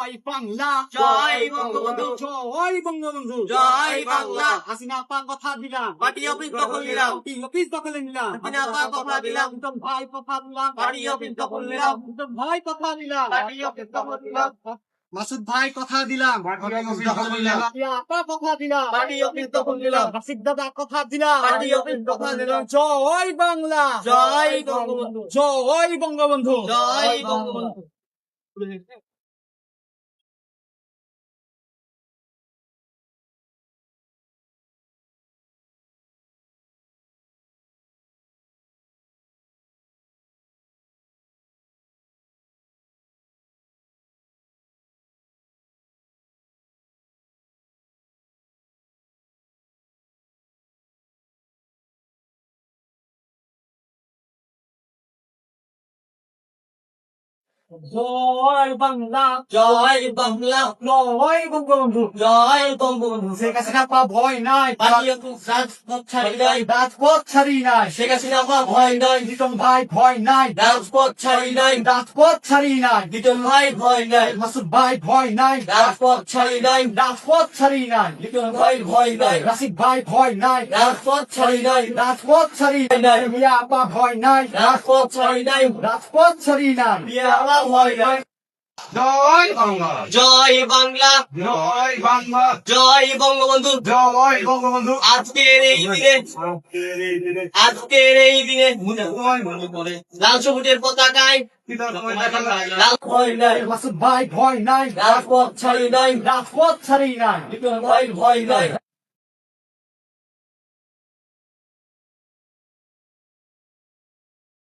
জয় বাংলা, জয় বঙ্গবন্ধু, জয় বঙ্গবন্ধু, জয় বাংলা। হাসিনা আপা কথা দিলাম, পার্টি অফিস দখল নিলাম, পার্টি অফিস দখলে নিলাম, হাসিনা আপা কথা দিলাম, লিটন ভাই কথা দিলাম, পার্টি অফিস দখল নিলাম, লিটন ভাই কথা দিলাম, পার্টি অফিস দখল নিলাম, মাসুদ ভাই কথা দিলাম, রিয়া আপা কথা দিলাম, পার্টি অফিস দখল নিলাম, রাশিদ দাদা কথা দিলাম, পার্টি অফিস দখল নিলাম। জয় বাংলা, জয় বঙ্গবন্ধু, জয় বঙ্গবন্ধু, জয় বঙ্গবন্ধু। জয় বাংলা, জয় বাংলা, জয় বঙ্গবন্ধু, জয় বঙ্গবন্ধু। শেখ হাসিনা আপা ভয় নাই, পার্টি অফিস রাজপথ ছাড়ি নাই, রাজপথ ছাড়ি নাই, শেখ হাসিনা আপা ভয় নাই, লিটন ভাই ভয় নাই, রাজপথ ছাড়ি নাই, রাজপথ ছাড়ি নাই, লিটন ভাই ভয় নাই, মাসুদ ভাই ভয় নাই, রাজপথ ছাড়ি নাই, রাজপথ ছাড়ি নাই, লিটন ভাই ভয় নাই, রাশিদ ভাই ভয় নাই, রাজপথ ছাড়ি নাই, রাজপথ ছাড়ি নাই, রিয়া আপা ভয় নাই, রাজপথ ছাড়ি নাই, রাজপথ ছাড়ি নাই, বিয়া আপা ভয় নাই। জয় বাংলা, জয় বাংলা, জয় বাংলা, জয় বঙ্গবন্ধু। জয় বঙ্গবন্ধু। আজকের এই দিনে, আজকের এই দিনে লাল সবুজের পতাকায় লাল ভয় নাই, মাসুদ ভাই ভয় নাই, রাজপথ ছাড়ি নাই, রাজপথ ছাড়ি নাই, লিটন ভাই ভয় নাই।